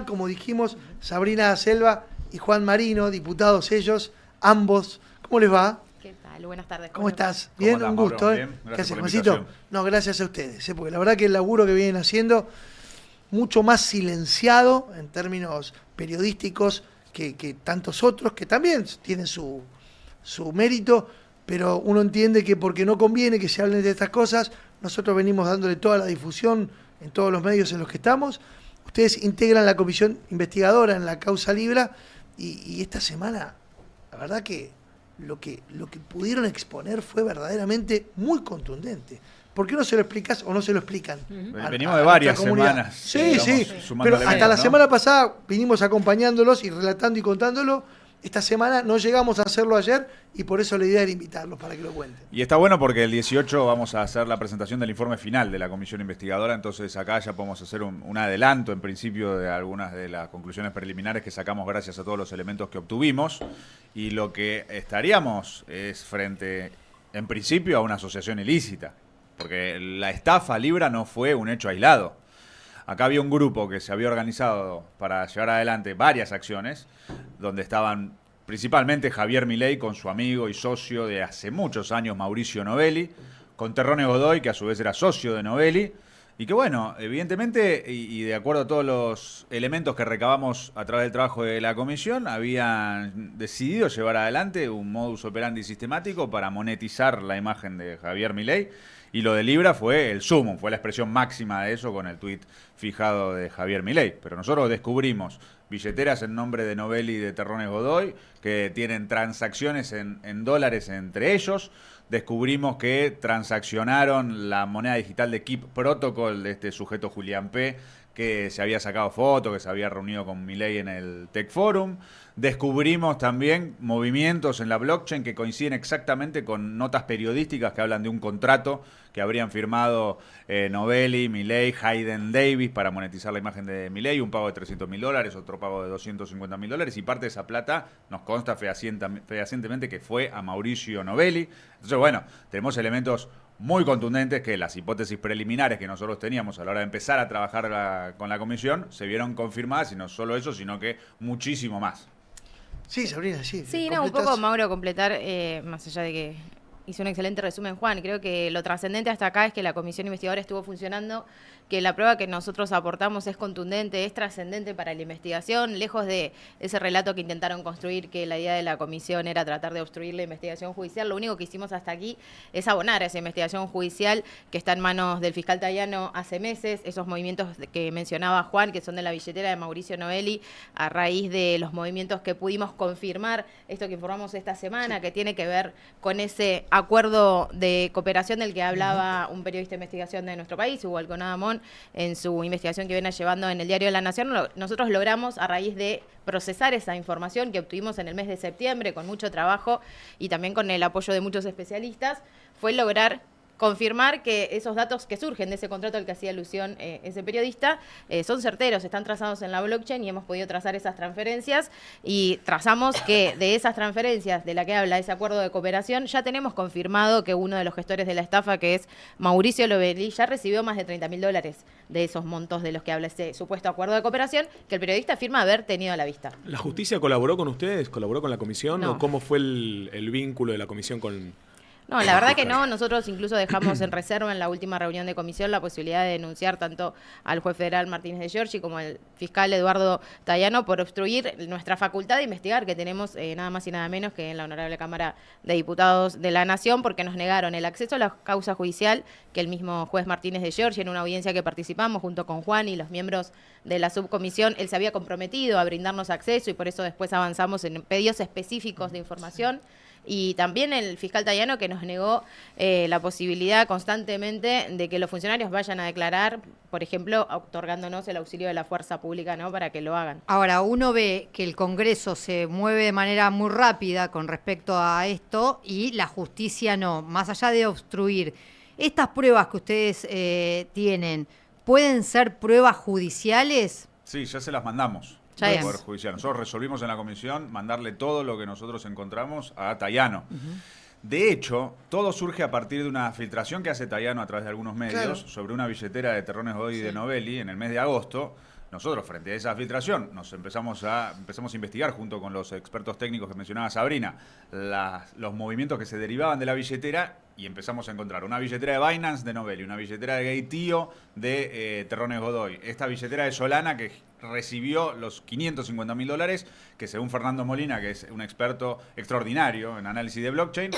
como dijimos, Sabrina da Selva y Juan Marino, diputados ellos, ambos. ¿Cómo les va? ¿Qué tal? Buenas tardes. ¿Cómo estás? ¿Cómo Bien, andás, un Mauro? gusto. Bien, ¿Qué gracias haces, por la Juancito? invitación. No, gracias a ustedes, porque la verdad que el laburo que vienen haciendo, mucho más silenciado en términos periodísticos que tantos otros, que también tienen su mérito, pero uno entiende que porque no conviene que se hablen de estas cosas, nosotros venimos dándole toda la difusión en todos los medios en los que estamos. Ustedes integran la comisión investigadora en la causa Libra y esta semana, la verdad que lo que pudieron exponer fue verdaderamente muy contundente. ¿Por qué no se lo explicas o no se lo explican? Venimos de varias semanas. Sí, pero hasta la semana pasada vinimos acompañándolos y relatando y contándolo. Esta semana no llegamos a hacerlo ayer y por eso la idea era invitarlos para que lo cuenten. Y está bueno porque el 18 vamos a hacer la presentación del informe final de la comisión investigadora, entonces acá ya podemos hacer un adelanto en principio de algunas de las conclusiones preliminares que sacamos gracias a todos los elementos que obtuvimos, y lo que estaríamos es frente, en principio, a una asociación ilícita, porque la estafa Libra no fue un hecho aislado. Acá había un grupo que se había organizado para llevar adelante varias acciones, donde estaban principalmente Javier Milei con su amigo y socio de hace muchos años, Mauricio Novelli, con Terrone Godoy, que a su vez era socio de Novelli, y que bueno, evidentemente, y de acuerdo a todos los elementos que recabamos a través del trabajo de la comisión, habían decidido llevar adelante un modus operandi sistemático para monetizar la imagen de Javier Milei. Y lo de Libra fue el sumum, fue la expresión máxima de eso con el tuit fijado de Javier Milei. Pero nosotros descubrimos billeteras en nombre de Novelli y de Terrone Godoy, que tienen transacciones en dólares entre ellos. Descubrimos que transaccionaron la moneda digital de Keep Protocol de este sujeto Julián P., que se había sacado fotos, que se había reunido con Milei en el Tech Forum. Descubrimos también movimientos en la blockchain que coinciden exactamente con notas periodísticas que hablan de un contrato que habrían firmado Novelli, Milei, Hayden Davis para monetizar la imagen de Milei, un pago de $300.000, otro pago de $250.000, y parte de esa plata nos consta fehacientemente que fue a Mauricio Novelli. Entonces, bueno, tenemos elementos muy contundentes que las hipótesis preliminares que nosotros teníamos a la hora de empezar a trabajar con la comisión se vieron confirmadas, y no solo eso, sino que muchísimo más. Sí, Sabrina, sí. Sí, no, un poco, Mauro, completar, más allá de que hizo un excelente resumen, Juan. Creo que lo trascendente hasta acá es que la comisión investigadora estuvo funcionando, que la prueba que nosotros aportamos es contundente, es trascendente para la investigación, lejos de ese relato que intentaron construir, que la idea de la comisión era tratar de obstruir la investigación judicial. Lo único que hicimos hasta aquí es abonar a esa investigación judicial que está en manos del fiscal Tayano hace meses, esos movimientos que mencionaba Juan, que son de la billetera de Mauricio Novelli, a raíz de los movimientos que pudimos confirmar, esto que informamos esta semana, que tiene que ver con ese acuerdo de cooperación del que hablaba un periodista de investigación de nuestro país, Hugo Alconadamón, en su investigación que viene llevando en el Diario de la Nación. Nosotros logramos, a raíz de procesar esa información que obtuvimos en el mes de septiembre, con mucho trabajo y también con el apoyo de muchos especialistas, fue lograr confirmar que esos datos que surgen de ese contrato al que hacía alusión ese periodista son certeros, están trazados en la blockchain, y hemos podido trazar esas transferencias, y trazamos que de esas transferencias de la que habla ese acuerdo de cooperación ya tenemos confirmado que uno de los gestores de la estafa, que es Mauricio Novelli, ya recibió más de $30.000 de esos montos de los que habla ese supuesto acuerdo de cooperación que el periodista afirma haber tenido a la vista. ¿La justicia colaboró con ustedes? ¿Colaboró con la comisión? No. ¿O cómo fue el vínculo de la comisión con...? No, la verdad que no. Nosotros incluso dejamos en reserva en la última reunión de comisión la posibilidad de denunciar tanto al juez federal Martínez de Giorgi como al fiscal Eduardo Tayano por obstruir nuestra facultad de investigar, que tenemos nada más y nada menos que en la Honorable Cámara de Diputados de la Nación, porque nos negaron el acceso a la causa judicial que el mismo juez Martínez de Giorgi, en una audiencia que participamos junto con Juan y los miembros de la subcomisión, él se había comprometido a brindarnos acceso, y por eso después avanzamos en pedidos específicos de información. Y también el fiscal Tayano, que nos negó la posibilidad constantemente de que los funcionarios vayan a declarar, por ejemplo, otorgándonos el auxilio de la fuerza pública, ¿no?, para que lo hagan. Ahora, uno ve que el Congreso se mueve de manera muy rápida con respecto a esto y la justicia no. Más allá de obstruir, estas pruebas que ustedes tienen, ¿pueden ser pruebas judiciales? Sí, ya se las mandamos. Ya Del es. Poder Judicial. Nosotros resolvimos en la comisión mandarle todo lo que nosotros encontramos a Tayano. De hecho, todo surge a partir de una filtración que hace Tayano a través de algunos medios sobre una billetera de Terrone Godoy y de Novelli en el mes de agosto, Nosotros, frente a esa filtración, empezamos a investigar junto con los expertos técnicos que mencionaba Sabrina, los movimientos que se derivaban de la billetera, y empezamos a encontrar una billetera de Binance de Novelli, una billetera de Gaytio de Terrones Godoy, esta billetera de Solana que recibió los $550.000, que según Fernando Molina, que es un experto extraordinario en análisis de blockchain,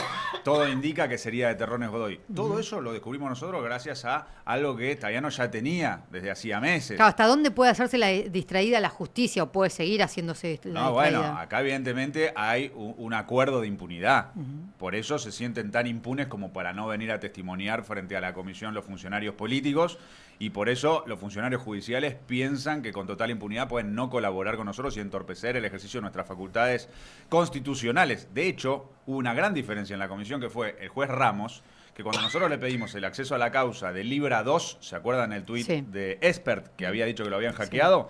todo indica que sería de Terrones Godoy. Todo eso lo descubrimos nosotros gracias a algo que Tayano ya tenía desde hacía meses. Claro, ¿hasta dónde puede hacerse la distraída la justicia o puede seguir haciéndose la No, bueno, distraída? acá evidentemente hay un acuerdo de impunidad. Por eso se sienten tan impunes como para no venir a testimoniar frente a la comisión los funcionarios políticos, y por eso los funcionarios judiciales piensan que con total impunidad pueden no colaborar con nosotros y entorpecer el ejercicio de nuestras facultades constitucionales. De hecho, hubo una gran diferencia en la comisión, que fue el juez Ramos, que cuando nosotros le pedimos el acceso a la causa de Libra 2, ¿se acuerdan el tuit Sí. de Expert que había dicho que lo habían hackeado?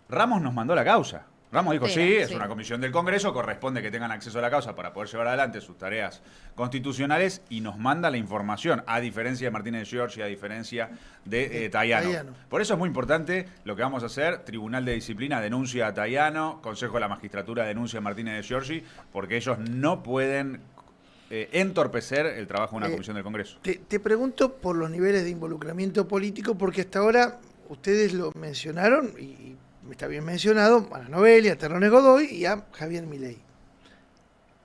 Ramos nos mandó la causa. Ramos dijo, sí, es una comisión del Congreso, corresponde que tengan acceso a la causa para poder llevar adelante sus tareas constitucionales, y nos manda la información, a diferencia de Martínez de Giorgi, a diferencia de Tayano. Por eso es muy importante lo que vamos a hacer. Tribunal de Disciplina denuncia a Tayano, Consejo de la Magistratura denuncia a Martínez de Giorgi, porque ellos no pueden entorpecer el trabajo de una comisión del Congreso. Te pregunto por los niveles de involucramiento político, porque hasta ahora ustedes lo mencionaron, y está bien mencionado, a Novelli, a Terrones Godoy y a Javier Milei.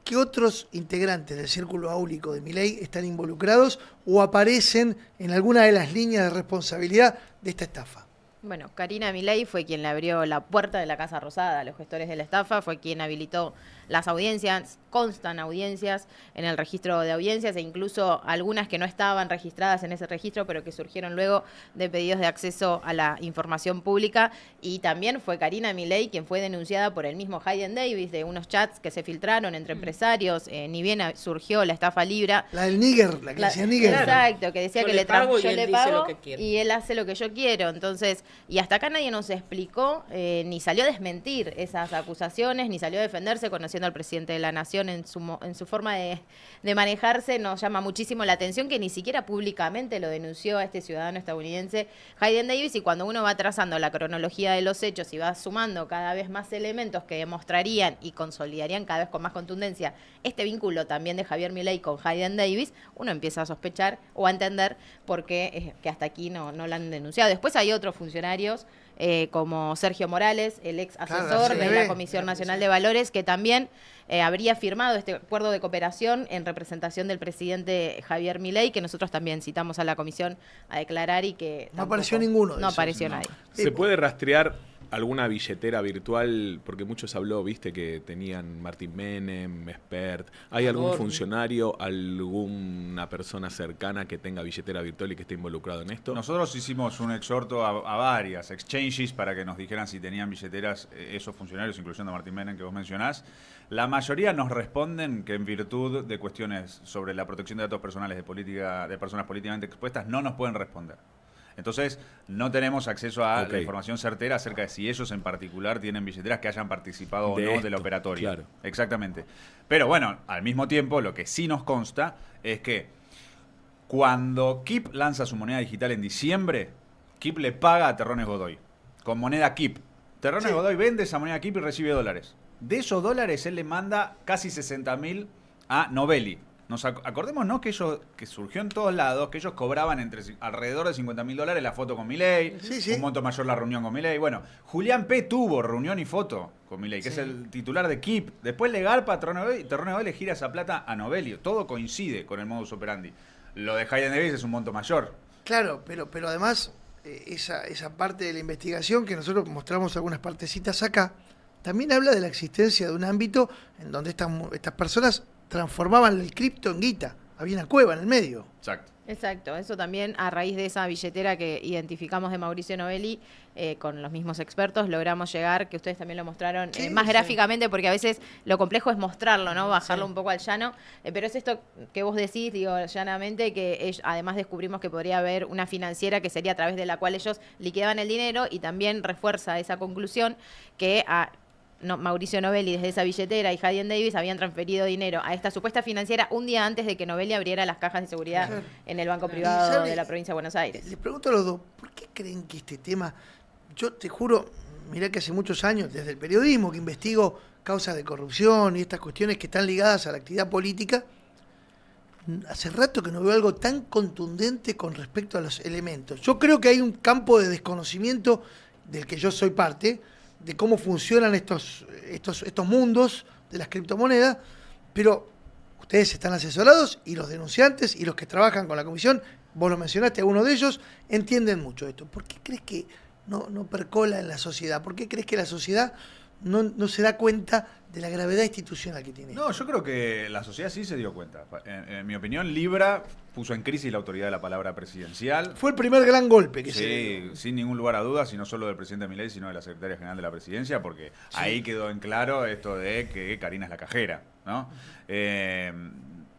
¿Qué otros integrantes del círculo áulico de Milei están involucrados o aparecen en alguna de las líneas de responsabilidad de esta estafa? Bueno, Karina Milei fue quien le abrió la puerta de la Casa Rosada a los gestores de la estafa, fue quien habilitó las audiencias, constan audiencias en el registro de audiencias, e incluso algunas que no estaban registradas en ese registro, pero que surgieron luego de pedidos de acceso a la información pública. Y también fue Karina Milei quien fue denunciada por el mismo Hayden Davis de unos chats que se filtraron entre empresarios, ni bien surgió la estafa Libra. La del Níger, la que decía Níger. Exacto, que decía Yo que le pago y yo él le dice pago lo que quiere. y él hace lo que yo quiero. Entonces, y hasta acá nadie nos explicó, ni salió a desmentir esas acusaciones, ni salió a defenderse, conociendo al presidente de la Nación en su forma de manejarse. Nos llama muchísimo la atención que ni siquiera públicamente lo denunció a este ciudadano estadounidense, Hayden Davis, y cuando uno va trazando la cronología de los hechos y va sumando cada vez más elementos que demostrarían y consolidarían cada vez con más contundencia este vínculo también de Javier Milei con Hayden Davis, uno empieza a sospechar o a entender por qué que hasta aquí no lo han denunciado. Después hay otros funcionarios como Sergio Morales, el ex asesor de la Comisión Nacional de Valores, que también habría firmado este acuerdo de cooperación en representación del presidente Javier Milei, que nosotros también citamos a la comisión a declarar y que no apareció ninguno de no esos, apareció nadie. ¿Se puede rastrear alguna billetera virtual? Porque muchos habló, viste, que tenían Martín Menem, Expert. ¿Hay algún funcionario, alguna persona cercana que tenga billetera virtual y que esté involucrado en esto? Nosotros hicimos un exhorto a varias exchanges para que nos dijeran si tenían billeteras esos funcionarios, incluyendo a Martín Menem, que vos mencionás. La mayoría nos responden que en virtud de cuestiones sobre la protección de datos personales de personas políticamente expuestas no nos pueden responder. Entonces, no tenemos acceso a la información certera acerca de si ellos en particular tienen billeteras que hayan participado o no del operatorio. Claro. Exactamente. Pero bueno, al mismo tiempo, lo que sí nos consta es que cuando Kip lanza su moneda digital en diciembre, Kip le paga a Terrones Godoy con moneda Kip. Terrones Godoy vende esa moneda Kip y recibe dólares. De esos dólares, él le manda casi 60.000 a Novelli. Acordémonos que que surgió en todos lados, que ellos cobraban alrededor de $50.000 la foto con Milei, un monto mayor la reunión con Milei. Bueno, Julián P. tuvo reunión y foto con Milei, que es el titular de Kip. Después le garpa a Terrones Godoy y Terrones Godoy le gira esa plata a Novelli. Todo coincide con el modus operandi. Lo de Hayden Davis es un monto mayor. Claro, pero además esa parte de la investigación, que nosotros mostramos algunas partecitas acá, también habla de la existencia de un ámbito en donde estas personas transformaban el cripto en guita. Había una cueva en el medio. Exacto, eso también a raíz de esa billetera que identificamos de Mauricio Novelli, con los mismos expertos logramos llegar, que ustedes también lo mostraron más gráficamente, porque a veces lo complejo es mostrarlo, ¿no? Bajarlo un poco al llano, pero es esto que vos decís, digo, llanamente, que además descubrimos que podría haber una financiera que sería a través de la cual ellos liquidaban el dinero, y también refuerza esa conclusión que Mauricio Novelli desde esa billetera y Hayden Davis habían transferido dinero a esta supuesta financiera un día antes de que Novelli abriera las cajas de seguridad en el banco privado de la provincia de Buenos Aires. Les pregunto a los dos, ¿por qué creen que este tema yo te juro, mirá que hace muchos años, desde el periodismo, que investigo causas de corrupción y estas cuestiones que están ligadas a la actividad política, hace rato que no veo algo tan contundente con respecto a los elementos. Yo creo que hay un campo de desconocimiento del que yo soy parte, de cómo funcionan estos mundos de las criptomonedas, pero ustedes están asesorados y los denunciantes y los que trabajan con la comisión, vos lo mencionaste, a uno de ellos, entienden mucho esto. ¿Por qué crees que no percola en la sociedad? ¿Por qué crees que la sociedad no se da cuenta de la gravedad institucional que tiene? No, yo creo que la sociedad sí se dio cuenta. En mi opinión, Libra puso en crisis la autoridad de la palabra presidencial. Fue el primer gran golpe que se Sí, dio. sin ningún lugar a dudas, y no solo del presidente Milei, sino de la secretaria general de la presidencia, porque ahí quedó en claro esto de que Karina es la cajera, ¿no?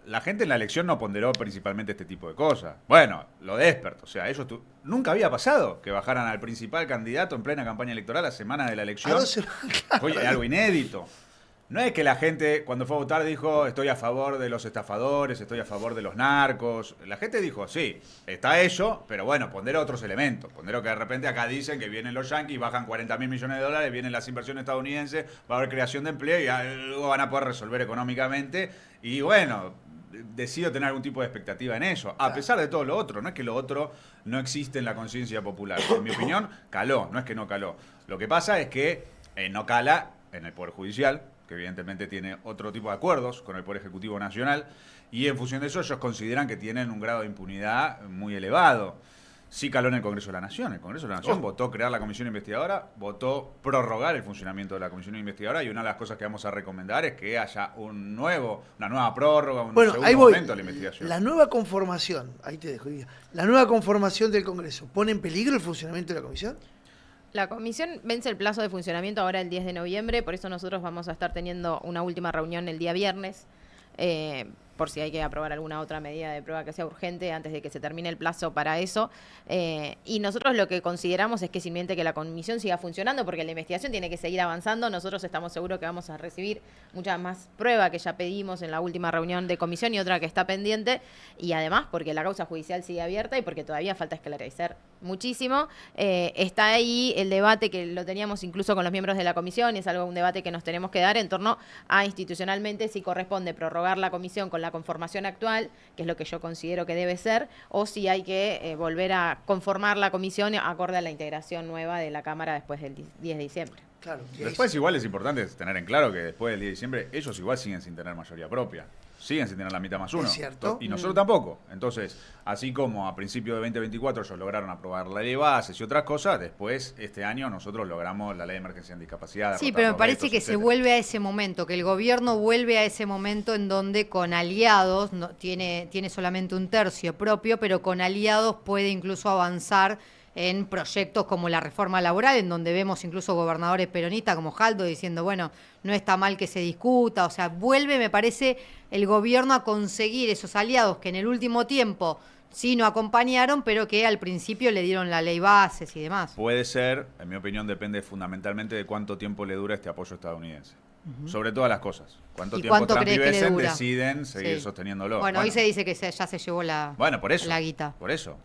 La gente en la elección no ponderó principalmente este tipo de cosas. Bueno, lo de Expert, o sea, nunca había pasado que bajaran al principal candidato en plena campaña electoral a semana de la elección. A 2 semanas, claro. Oye, algo inédito. No es que la gente cuando fue a votar dijo estoy a favor de los estafadores, estoy a favor de los narcos. La gente dijo sí, está eso, pero bueno, ponderó otros elementos. Ponderó que de repente acá dicen que vienen los yanquis, bajan 40.000 millones de dólares, vienen las inversiones estadounidenses, va a haber creación de empleo y algo van a poder resolver económicamente. Y bueno, decido tener algún tipo de expectativa en eso, a pesar de todo lo otro. No es que lo otro no existe en la conciencia popular. En mi opinión, caló, no es que no caló. Lo que pasa es que no cala en el Poder Judicial, que evidentemente tiene otro tipo de acuerdos con el Poder Ejecutivo Nacional, y en función de eso ellos consideran que tienen un grado de impunidad muy elevado. Sí caló en el Congreso de la Nación. El Congreso de la Nación votó crear la comisión investigadora, votó prorrogar el funcionamiento de la comisión investigadora, y una de las cosas que vamos a recomendar es que haya una nueva prórroga, un Bueno, segundo ahí voy. momento de la investigación. La nueva conformación, ahí te dejo, Ilia. La nueva conformación del Congreso, ¿pone en peligro el funcionamiento de la comisión? La comisión vence el plazo de funcionamiento ahora el 10 de noviembre, por eso nosotros vamos a estar teniendo una última reunión el día viernes, por si hay que aprobar alguna otra medida de prueba que sea urgente antes de que se termine el plazo para eso. Y nosotros lo que consideramos es que es inminente que la comisión siga funcionando, porque la investigación tiene que seguir avanzando. Nosotros estamos seguros que vamos a recibir mucha más prueba que ya pedimos en la última reunión de comisión y otra que está pendiente, y además porque la causa judicial sigue abierta y porque todavía falta esclarecer muchísimo. Está ahí el debate que lo teníamos incluso con los miembros de la comisión, y es un debate que nos tenemos que dar en torno a institucionalmente si corresponde prorrogar la comisión con la conformación actual, que es lo que yo considero que debe ser, o si hay que volver a conformar la comisión acorde a la integración nueva de la Cámara después del 10 de diciembre. Claro. Después igual es importante tener en claro que después del 10 de diciembre ellos igual siguen sin tener mayoría propia. Siguen sin tener la mitad más uno. Es cierto. Y nosotros tampoco. Entonces, así como a principios de 2024 ellos lograron aprobar la ley de bases y otras cosas, después este año nosotros logramos la ley de emergencia en discapacidad. Sí, pero me parece que se vuelve a ese momento, que el gobierno vuelve a ese momento en donde con aliados, tiene solamente un tercio propio, pero con aliados puede incluso avanzar en proyectos como la reforma laboral, en donde vemos incluso gobernadores peronistas como Jaldo diciendo, bueno, no está mal que se discuta. O sea, vuelve, me parece, el gobierno a conseguir esos aliados que en el último tiempo sí no acompañaron, pero que al principio le dieron la ley bases y demás. Puede ser, en mi opinión, depende fundamentalmente de cuánto tiempo le dura este apoyo estadounidense. Sobre todas las cosas. ¿Cuánto ¿Y tiempo cuánto Trump y crees que le Biden dura? deciden seguir Sí. sosteniéndolo? Bueno, hoy se dice que ya se llevó la guita. Por eso.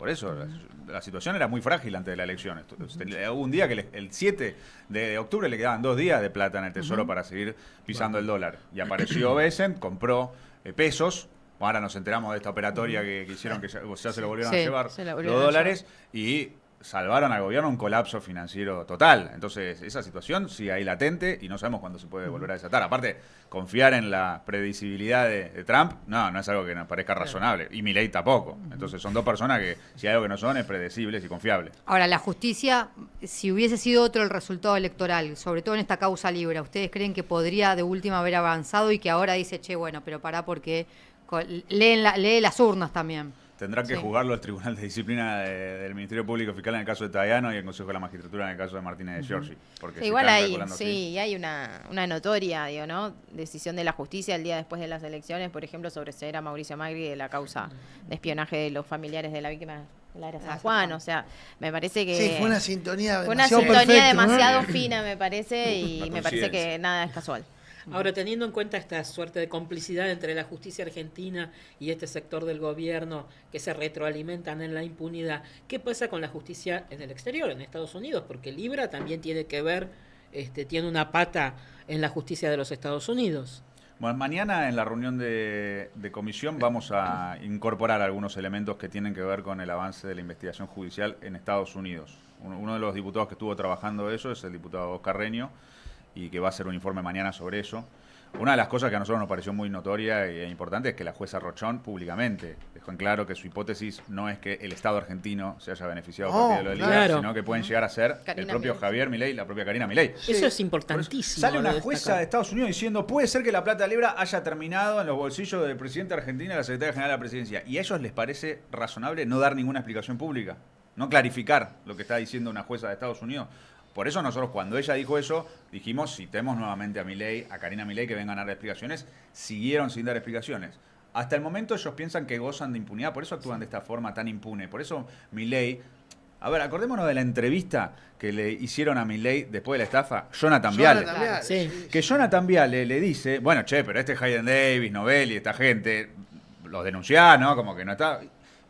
La situación era muy frágil antes de la elección. Hubo un día que el 7 de octubre le quedaban 2 días de plata en el Tesoro para seguir pisando el dólar. Y apareció Besen, compró pesos. Ahora nos enteramos de esta operatoria que hicieron, que ya se lo volvieron a llevar los dólares, y salvaron al gobierno un colapso financiero total. Entonces, esa situación sigue ahí latente y no sabemos cuándo se puede volver a desatar. Aparte, confiar en la predecibilidad de Trump, no es algo que nos parezca razonable. Y Milei tampoco. Entonces, son dos personas que, si hay algo que no son, es predecibles y confiables. Ahora, la justicia, si hubiese sido otro el resultado electoral, sobre todo en esta causa Libra, ¿ustedes creen que podría de última haber avanzado y que ahora dice, che, bueno, pero pará porque lee las urnas también? Tendrá que juzgarlo el Tribunal de Disciplina del Ministerio Público Fiscal en el caso de Tayano y el Consejo de la Magistratura en el caso de Martínez de Giorgi. Porque igual hay una notoria, ¿no? Decisión de la justicia el día después de las elecciones, por ejemplo, sobre ceder a Mauricio Macri de la causa de espionaje de los familiares de la víctima del área San Juan. O sea, me parece que... Sí, fue una sintonía demasiado fina, me parece, y me parece que nada es casual. Ahora, teniendo en cuenta esta suerte de complicidad entre la justicia argentina y este sector del gobierno que se retroalimentan en la impunidad, ¿qué pasa con la justicia en el exterior, en Estados Unidos? Porque Libra también tiene que ver, tiene una pata en la justicia de los Estados Unidos. Bueno, mañana en la reunión de comisión vamos a incorporar algunos elementos que tienen que ver con el avance de la investigación judicial en Estados Unidos. Uno de los diputados que estuvo trabajando eso es el diputado Oscar Reño, y que va a hacer un informe mañana sobre eso. Una de las cosas que a nosotros nos pareció muy notoria e importante es que la jueza Rochón públicamente dejó en claro que su hipótesis no es que el Estado argentino se haya beneficiado a partir de lo del IVA, sino que pueden llegar a ser el propio Javier Milei, la propia Karina Milei. Eso es importantísimo. Sale una jueza de Estados Unidos diciendo, puede ser que la plata de Libra haya terminado en los bolsillos del presidente argentino y la secretaria general de la presidencia. ¿Y a ellos les parece razonable no dar ninguna explicación pública? No clarificar lo que está diciendo una jueza de Estados Unidos. Por eso nosotros, cuando ella dijo eso, dijimos, citemos nuevamente a Milei, a Karina Milei, que vengan a dar explicaciones. Siguieron sin dar explicaciones. Hasta el momento ellos piensan que gozan de impunidad, por eso actúan de esta forma tan impune. Por eso Milei... A ver, acordémonos de la entrevista que le hicieron a Milei después de la estafa, Jonathan Viale. Sí. Que Jonathan Viale le dice, bueno, che, pero Hayden Davis, Novelli, esta gente, los denunció, ¿no? Como que no está...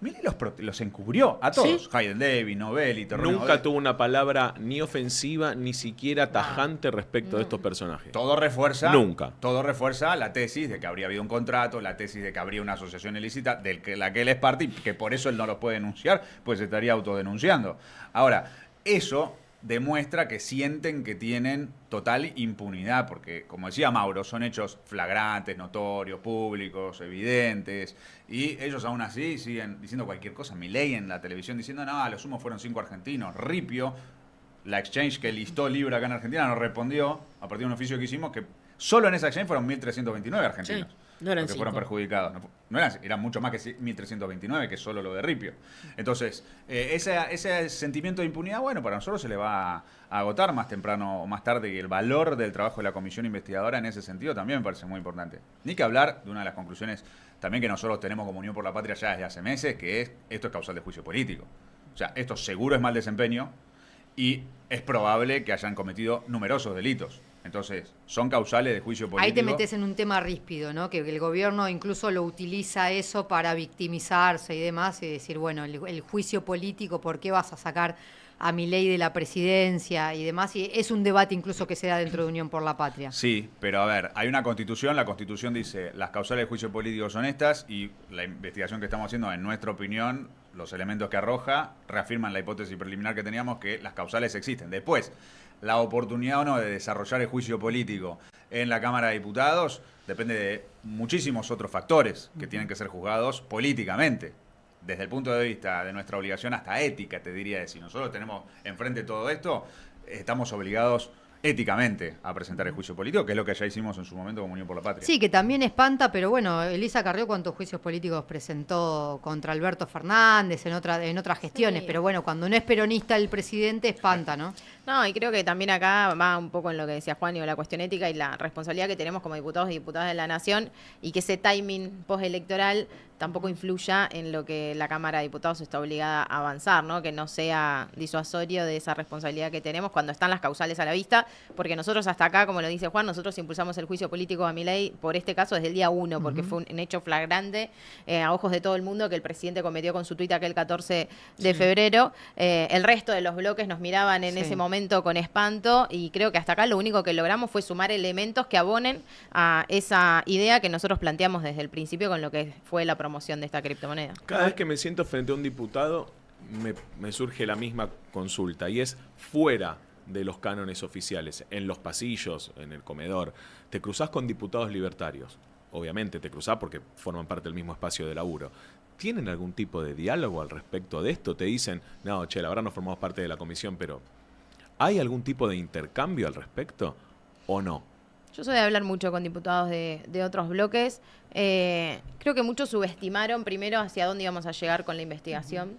Milei los encubrió a todos. ¿Sí? Hayden Davis, Novelli, Terreno. Nunca tuvo una palabra ni ofensiva ni siquiera tajante respecto de estos personajes. Todo refuerza. Nunca. Todo refuerza la tesis de que habría habido un contrato, la tesis de que habría una asociación ilícita, de la que él es parte y que por eso él no los puede denunciar, pues se estaría autodenunciando. Ahora, eso demuestra que sienten que tienen total impunidad, porque, como decía Mauro, son hechos flagrantes, notorios, públicos, evidentes, y ellos aún así siguen diciendo cualquier cosa. Milei en la televisión diciendo, no, a lo sumo fueron 5 argentinos. Ripio, la exchange que listó Libra acá en Argentina, nos respondió, a partir de un oficio que hicimos, que solo en esa exchange fueron 1.329 argentinos. Sí. No eran que fueron perjudicados. No eran mucho más que 1.329, que es solo lo de Ripio. Entonces, ese sentimiento de impunidad, bueno, para nosotros se le va a agotar más temprano o más tarde, y el valor del trabajo de la comisión investigadora en ese sentido también me parece muy importante. Ni que hablar de una de las conclusiones también que nosotros tenemos como Unión por la Patria ya desde hace meses, que es esto es causal de juicio político. O sea, esto seguro es mal desempeño y es probable que hayan cometido numerosos delitos. Entonces, son causales de juicio político. Ahí te metes en un tema ríspido, ¿no? Que el gobierno incluso lo utiliza eso para victimizarse y demás, y decir, bueno, el juicio político, ¿por qué vas a sacar a Milei de la presidencia y demás? Y es un debate incluso que se da dentro de Unión por la Patria. Sí, pero a ver, hay una constitución, la constitución dice, las causales de juicio político son estas, y la investigación que estamos haciendo, en nuestra opinión, los elementos que arroja, reafirman la hipótesis preliminar que teníamos, que las causales existen. Después, la oportunidad o no de desarrollar el juicio político en la Cámara de Diputados depende de muchísimos otros factores que tienen que ser juzgados políticamente. Desde el punto de vista de nuestra obligación hasta ética, te diría, de si nosotros tenemos enfrente todo esto, estamos obligados éticamente a presentar el juicio político, que es lo que ya hicimos en su momento como Unión por la Patria. Sí, que también espanta, pero bueno, Elisa Carrió cuántos juicios políticos presentó contra Alberto Fernández en otras gestiones, sí. Pero bueno, cuando no es peronista el presidente, espanta, ¿no? No, y creo que también acá va un poco en lo que decía Juan, y la cuestión ética y la responsabilidad que tenemos como diputados y diputadas de la Nación, y que ese timing postelectoral tampoco influya en lo que la Cámara de Diputados está obligada a avanzar, ¿no? Que no sea disuasorio de esa responsabilidad que tenemos cuando están las causales a la vista, porque nosotros hasta acá, como lo dice Juan, nosotros impulsamos el juicio político a Milei por este caso desde el día 1, porque fue un hecho flagrante a ojos de todo el mundo que el presidente cometió con su tuit aquel 14 de febrero. El resto de los bloques nos miraban en ese momento con espanto, y creo que hasta acá lo único que logramos fue sumar elementos que abonen a esa idea que nosotros planteamos desde el principio con lo que fue la promoción de esta criptomoneda. Cada vez que me siento frente a un diputado me surge la misma consulta, y es fuera de los cánones oficiales, en los pasillos, en el comedor, te cruzás con diputados libertarios. Obviamente te cruzás porque forman parte del mismo espacio de laburo. ¿Tienen algún tipo de diálogo al respecto de esto? Te dicen, no, che, la verdad no formamos parte de la comisión, pero ¿hay algún tipo de intercambio al respecto o no? Yo soy de hablar mucho con diputados de otros bloques. Creo que muchos subestimaron primero hacia dónde íbamos a llegar con la investigación.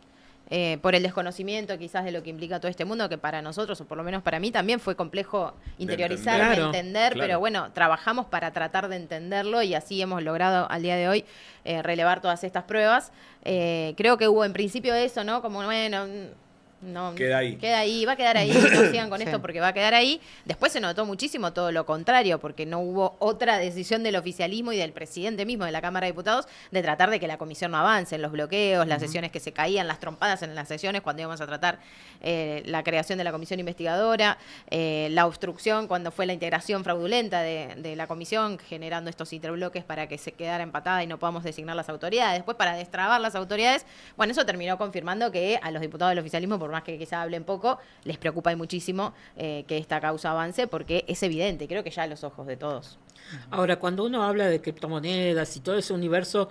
Por el desconocimiento quizás de lo que implica todo este mundo, que para nosotros, o por lo menos para mí, también fue complejo interiorizar, de entender, pero bueno, trabajamos para tratar de entenderlo, y así hemos logrado al día de hoy relevar todas estas pruebas. Creo que hubo en principio eso, ¿no? Como, bueno, No, Queda ahí. Va a quedar ahí, no sigan con Sí. esto porque va a quedar ahí. Después se notó muchísimo todo lo contrario, porque no hubo otra decisión del oficialismo y del presidente mismo de la Cámara de Diputados de tratar de que la comisión no avance, en los bloqueos, las sesiones que se caían, las trompadas en las sesiones cuando íbamos a tratar la creación de la comisión investigadora, la obstrucción cuando fue la integración fraudulenta de la comisión, generando estos interbloques para que se quedara empatada y no podamos designar las autoridades. Después, para destrabar las autoridades, bueno, eso terminó confirmando que a los diputados del oficialismo, por más que quizá hablen poco, les preocupa y muchísimo que esta causa avance, porque es evidente, creo que ya a los ojos de todos. Ahora, cuando uno habla de criptomonedas y todo ese universo,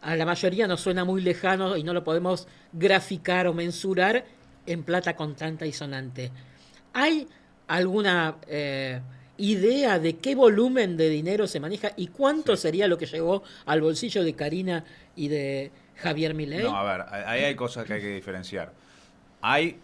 a la mayoría nos suena muy lejano y no lo podemos graficar o mensurar en plata contante y sonante. ¿Hay alguna idea de qué volumen de dinero se maneja y cuánto sería lo que llegó al bolsillo de Karina y de Javier Milei? No, a ver, ahí hay cosas que hay que diferenciar. Hay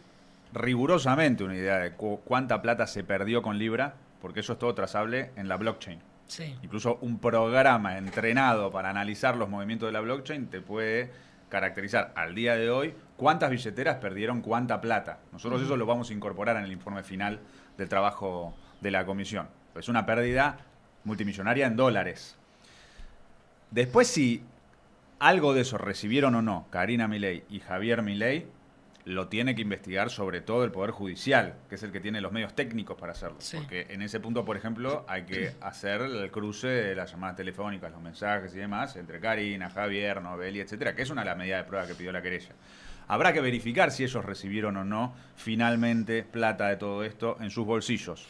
rigurosamente una idea de cuánta plata se perdió con Libra, porque eso es todo trazable en la blockchain. Sí. Incluso un programa entrenado para analizar los movimientos de la blockchain te puede caracterizar al día de hoy cuántas billeteras perdieron cuánta plata. Nosotros eso lo vamos a incorporar en el informe final del trabajo de la comisión. Es una pérdida multimillonaria en dólares. Después, si algo de eso recibieron o no Karina Milei y Javier Milei, lo tiene que investigar sobre todo el Poder Judicial, que es el que tiene los medios técnicos para hacerlo. Sí. Porque en ese punto, por ejemplo, hay que hacer el cruce de las llamadas telefónicas, los mensajes y demás, entre Karina, Javier, Novelli, etcétera, que es una de las medidas de prueba que pidió la querella. Habrá que verificar si ellos recibieron o no finalmente plata de todo esto en sus bolsillos.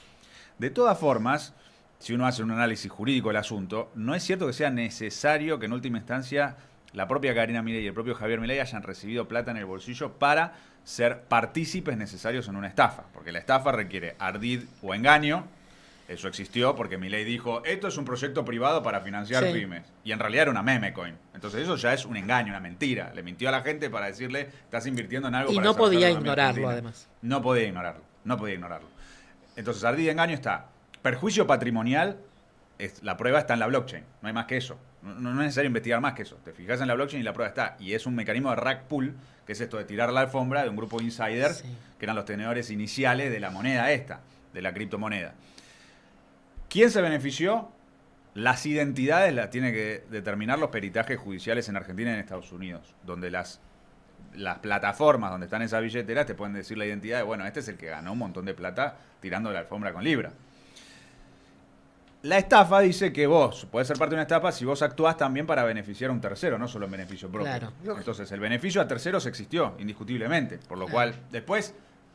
De todas formas, si uno hace un análisis jurídico del asunto, no es cierto que sea necesario que en última instancia la propia Karina Milei y el propio Javier Milei hayan recibido plata en el bolsillo para ser partícipes necesarios en una estafa. Porque la estafa requiere ardid o engaño. Eso existió porque Milei dijo, esto es un proyecto privado para financiar Sí. pymes. Y en realidad era una meme coin. Entonces eso ya es un engaño, una mentira. Le mintió a la gente para decirle, estás invirtiendo en algo Y para no podía desarrollar la economía ignorarlo, argentina". además. No podía ignorarlo. Entonces, ardid y engaño está. Perjuicio patrimonial, la prueba está en la blockchain. No hay más que eso. No es necesario investigar más que eso. Te fijas en la blockchain y la prueba está. Y es un mecanismo de rack pull, que es esto de tirar la alfombra de un grupo de insiders, Sí. que eran los tenedores iniciales de la moneda esta, de la criptomoneda. ¿Quién se benefició? Las identidades las tiene que determinar los peritajes judiciales en Argentina y en Estados Unidos, donde las plataformas donde están esas billeteras te pueden decir la identidad de, bueno, este es el que ganó un montón de plata tirando la alfombra con Libra. La estafa dice que vos podés ser parte de una estafa si vos actuás también para beneficiar a un tercero, no solo en beneficio propio. Claro. Entonces, el beneficio a terceros existió, indiscutiblemente. Por lo cual, después,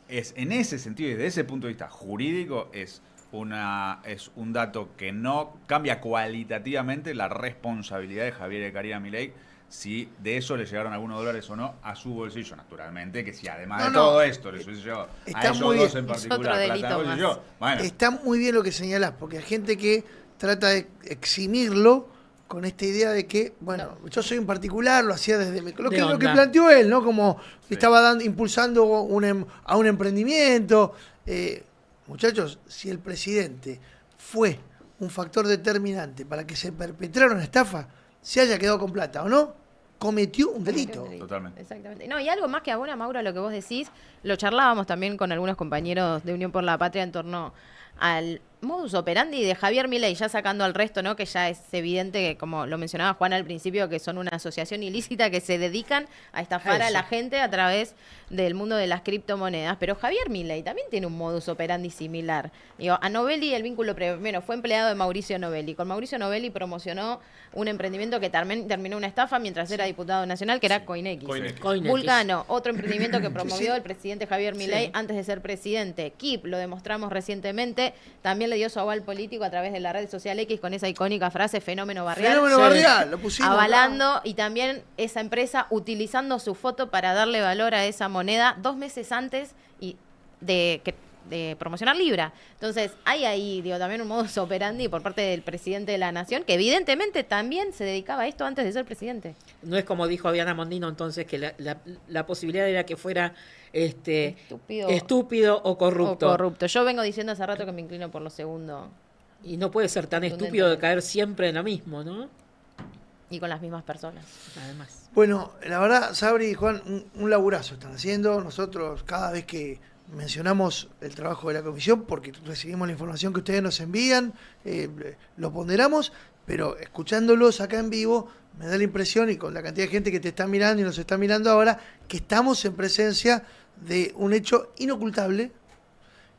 es en ese sentido y desde ese punto de vista jurídico, es un dato que no cambia cualitativamente la responsabilidad de Javier y de Karina Milei si de eso le llegaron algunos dólares o no a su bolsillo, naturalmente, que si además de todo esto les hubiese llegado a Está ellos muy dos bien. en Es particular, otro plata en el delito bolsillo, bueno, Está muy bien lo que señalás, porque hay gente que trata de eximirlo con esta idea de que, bueno, yo soy un particular, lo hacía desde lo que onda. planteó él, ¿no? Como Sí. estaba impulsando a un emprendimiento. Muchachos, si el presidente fue un factor determinante para que se perpetrara una estafa, se haya quedado con plata o no, cometió un delito. Totalmente. Exactamente. No, y algo más que abona, Mauro, a lo que vos decís, lo charlábamos también con algunos compañeros de Unión por la Patria en torno al modus operandi de Javier Milei, ya sacando al resto, ¿no? Que ya es evidente que, como lo mencionaba Juan al principio, que son una asociación ilícita que se dedican a estafar a Eso. la gente a través del mundo de las criptomonedas. Pero Javier Milei también tiene un modus operandi similar. Digo, a Novelli el vínculo primero fue empleado de Mauricio Novelli. Con Mauricio Novelli promocionó un emprendimiento que terminó una estafa mientras era diputado nacional, que era CoinX. CoinX. CoinX. Vulcano, otro emprendimiento que promovió sí. el presidente Javier Milei Sí. antes de ser presidente. Kip, lo demostramos recientemente, también le dio su aval político a través de la red social X con esa icónica frase fenómeno barrial. Fenómeno Sí. barrial, lo pusimos. Avalando y también esa empresa utilizando su foto para darle valor a esa moneda 2 meses antes de promocionar Libra. Entonces, hay ahí, digo, también un modus operandi por parte del presidente de la Nación, que evidentemente también se dedicaba a esto antes de ser presidente. No es como dijo Diana Mondino entonces que la posibilidad era que fuera estúpido o corrupto. O corrupto. Yo vengo diciendo hace rato que me inclino por lo segundo. Y no puede ser tan Contundente. estúpido de caer siempre en lo mismo, ¿no? y con las mismas personas. Además. Bueno, la verdad, Sabri y Juan, un laburazo están haciendo. Nosotros cada vez que mencionamos el trabajo de la comisión, porque recibimos la información que ustedes nos envían, lo ponderamos, pero escuchándolos acá en vivo, me da la impresión, y con la cantidad de gente que te está mirando y nos está mirando ahora, que estamos en presencia de un hecho inocultable,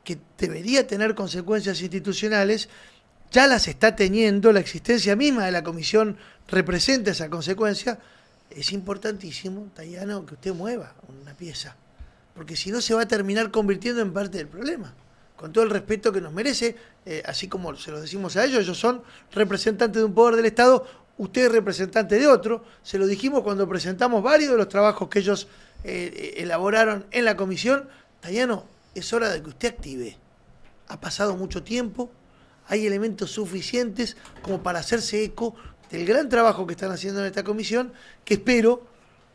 que debería tener consecuencias institucionales. Ya las está teniendo, la existencia misma de la comisión representa esa consecuencia. Es importantísimo, Tayano, que usted mueva una pieza, porque si no se va a terminar convirtiendo en parte del problema. Con todo el respeto que nos merece, así como se lo decimos a ellos son representantes de un poder del Estado, usted es representante de otro. Se lo dijimos cuando presentamos varios de los trabajos que ellos elaboraron en la comisión. Tayano, es hora de que usted active. Ha pasado mucho tiempo, hay elementos suficientes como para hacerse eco del gran trabajo que están haciendo en esta comisión, que espero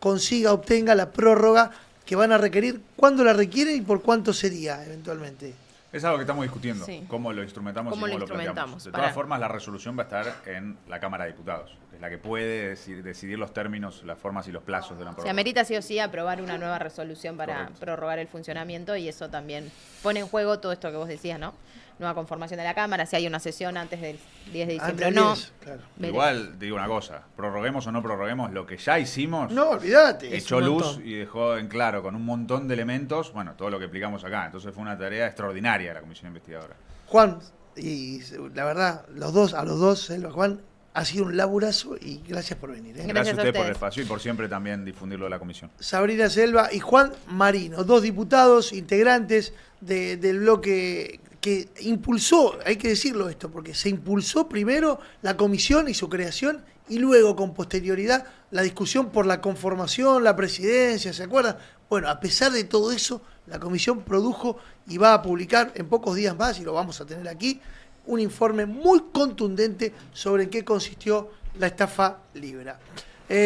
obtenga la prórroga que van a requerir, cuándo la requieren y por cuánto sería eventualmente. Es algo que estamos discutiendo, Sí. cómo lo instrumentamos ¿Cómo y cómo lo lo planteamos. instrumentamos? De todas Para- formas, la resolución va a estar en la Cámara de Diputados, que es la que puede decidir los términos, las formas y los plazos de una Se prórroga. amerita sí o sí aprobar una nueva resolución para Correcto. prorrogar el funcionamiento y eso también pone en juego todo esto que vos decías, ¿no? Nueva conformación de la Cámara, si hay una sesión antes del 10 de diciembre o Antes no. 10, claro. Veremos. Igual, te digo una cosa, prorroguemos o no prorroguemos, lo que ya hicimos No, olvídate. echó un luz montón. y dejó en claro con un montón de elementos, bueno, todo lo que explicamos acá. Entonces fue una tarea extraordinaria de la Comisión Investigadora. Juan, y la verdad, a los dos, Selva, Juan, ha sido un laburazo y gracias por venir. Gracias Gracias a a usted por el ustedes. espacio y por siempre también difundirlo de la Comisión. Sabrina Selva y Juan Marino, dos diputados integrantes del bloque que impulsó, hay que decirlo esto, porque se impulsó primero la comisión y su creación y luego con posterioridad la discusión por la conformación, la presidencia, ¿se acuerdan? Bueno, a pesar de todo eso, la comisión produjo y va a publicar en pocos días más, y lo vamos a tener aquí, un informe muy contundente sobre en qué consistió la estafa Libra.